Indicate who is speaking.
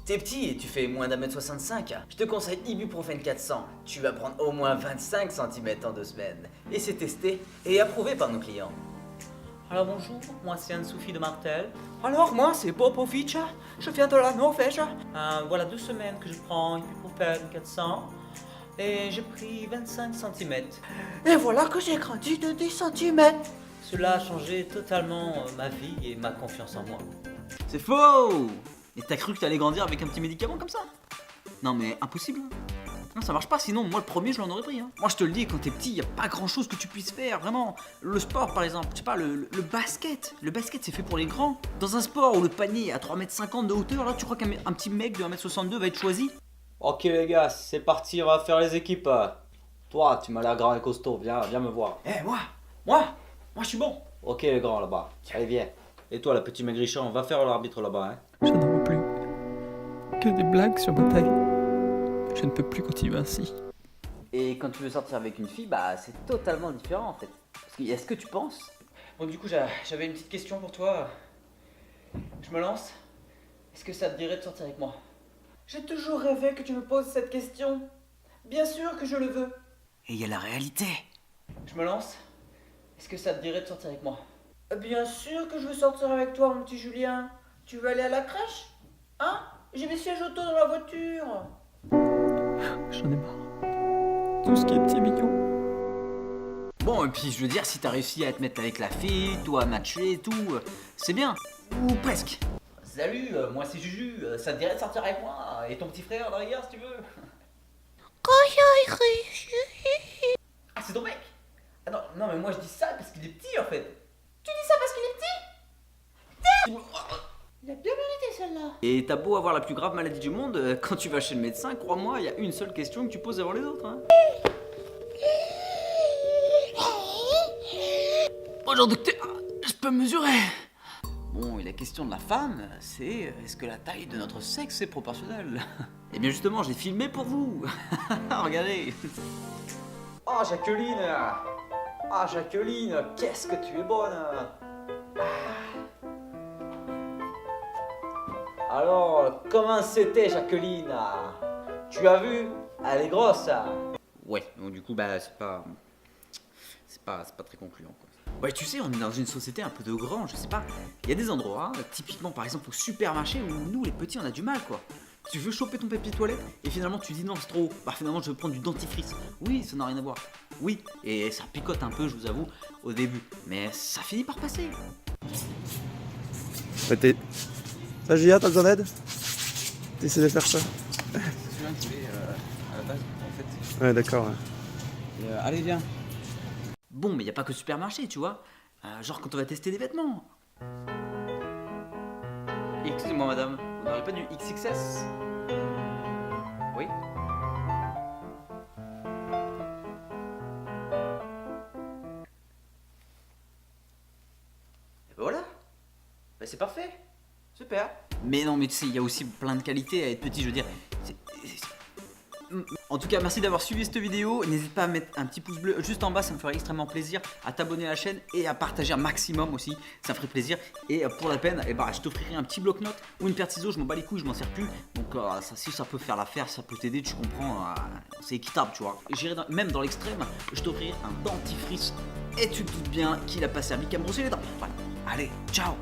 Speaker 1: T'es petit et tu fais moins d'1m65. Je te conseille Ibuprofène 400. Tu vas prendre au moins 25 cm en 2 semaines. Et c'est testé et approuvé par nos clients.
Speaker 2: Alors bonjour, moi c'est Anne-Sophie de Martel. Alors moi c'est Popovic, je viens de la Norvège. Voilà 2 semaines que je prends Ibuprofène 400 et j'ai pris 25 cm.
Speaker 3: Et voilà que j'ai grandi de 10 cm.
Speaker 2: Cela a changé totalement ma vie et ma confiance en moi.
Speaker 1: C'est faux! Et t'as cru que t'allais grandir avec un petit médicament comme ça? Non mais impossible. Non, ça marche pas, sinon moi le premier je l'en aurais pris. Moi je te le dis, quand t'es petit, y a pas grand chose que tu puisses faire, vraiment. Le sport par exemple, je sais pas, le basket. Le basket c'est fait pour les grands. Dans un sport où le panier est à 3,50 m de hauteur, là tu crois qu'un petit mec de 1,62 m va être choisi?
Speaker 4: Ok les gars, c'est parti, on va faire les équipes. Toi, tu m'as l'air grand et costaud, viens me voir.
Speaker 1: Eh moi je suis bon.
Speaker 4: Ok le grand là-bas, allez viens. Et toi la petite maigrichon, on va faire l'arbitre là-bas. Hein.
Speaker 5: Je n'en veux plus. Que des blagues sur ma taille. Je ne peux plus continuer ainsi.
Speaker 1: Et quand tu veux sortir avec une fille, bah c'est totalement différent en fait. Parce qu'il y a ce que tu penses.
Speaker 2: Bon du coup j'avais une petite question pour toi. Je me lance. Est-ce que ça te dirait de sortir avec moi?
Speaker 3: J'ai toujours rêvé que tu me poses cette question. Bien sûr que je le veux.
Speaker 1: Et il y a la réalité.
Speaker 2: Je me lance. Est-ce que ça te dirait de sortir avec moi?
Speaker 3: Bien sûr que je veux sortir avec toi, mon petit Julien. Tu veux aller à la crèche? Hein? J'ai mes sièges auto dans la voiture.
Speaker 5: J'en ai marre. Tout ce qui est petit et mignon.
Speaker 1: Bon, et puis je veux dire, si t'as réussi à te mettre avec la fille, toi à matcher et tout, c'est bien. Ou presque.
Speaker 2: Salut, moi c'est Juju, ça te dirait de sortir avec moi? Et ton petit frère derrière si tu veux? Ah c'est ton mec? Ah non mais moi je dis ça parce qu'il est petit en fait.
Speaker 3: Tu dis ça parce qu'il est petit? Il a bien mérité celle-là.
Speaker 1: Et t'as beau avoir la plus grave maladie du monde, quand tu vas chez le médecin, crois-moi, il y a une seule question que tu poses avant les autres. Bonjour docteur, je peux mesurer? Bon, et la question de la femme, c'est est-ce que la taille de notre sexe est proportionnelle? Eh bien justement, j'ai filmé pour vous. Regardez.
Speaker 4: Oh Jacqueline! Ah Jacqueline, qu'est-ce que tu es bonne! Alors, comment c'était Jacqueline? Tu as vu? Elle est grosse.
Speaker 1: Ouais, donc du coup, bah c'est pas très concluant quoi. Ouais, tu sais, on est dans une société un peu de grand, je sais pas. Il y a des endroits, typiquement par exemple au supermarché, où nous les petits on a du mal quoi. Tu veux choper ton papier toilette et finalement tu dis non c'est trop haut. Bah finalement je veux prendre du dentifrice. Oui, ça n'a rien à voir. Oui, et ça picote un peu, je vous avoue, au début. Mais ça finit par passer.
Speaker 6: Ça Julia, t'as besoin d'aide? T'essaies de faire ça?
Speaker 1: C'est celui-là qui fait à la base en fait.
Speaker 6: Ouais d'accord. Ouais.
Speaker 1: Allez viens. Bon, mais y a pas que le supermarché, tu vois. Genre quand on va tester des vêtements. Excusez-moi madame, vous n'aurez pas du XXS? Oui. Et voilà. Bah c'est parfait. Super. Mais non, mais tu sais, il y a aussi plein de qualités à être petit, je veux dire. En tout cas, merci d'avoir suivi cette vidéo. N'hésite pas à mettre un petit pouce bleu juste en bas, ça me ferait extrêmement plaisir. À t'abonner à la chaîne et à partager un maximum aussi, ça me ferait plaisir. Et pour la peine, je t'offrirai un petit bloc-notes ou une paire de ciseaux. Je m'en bats les couilles, je m'en sers plus. Donc si ça peut faire l'affaire, ça peut t'aider, tu comprends. C'est équitable, tu vois. J'irai même dans l'extrême, je t'offrirai un dentifrice. Et tu te doutes bien qu'il a pas servi qu'à me brosser les dents. Voilà. Allez, ciao.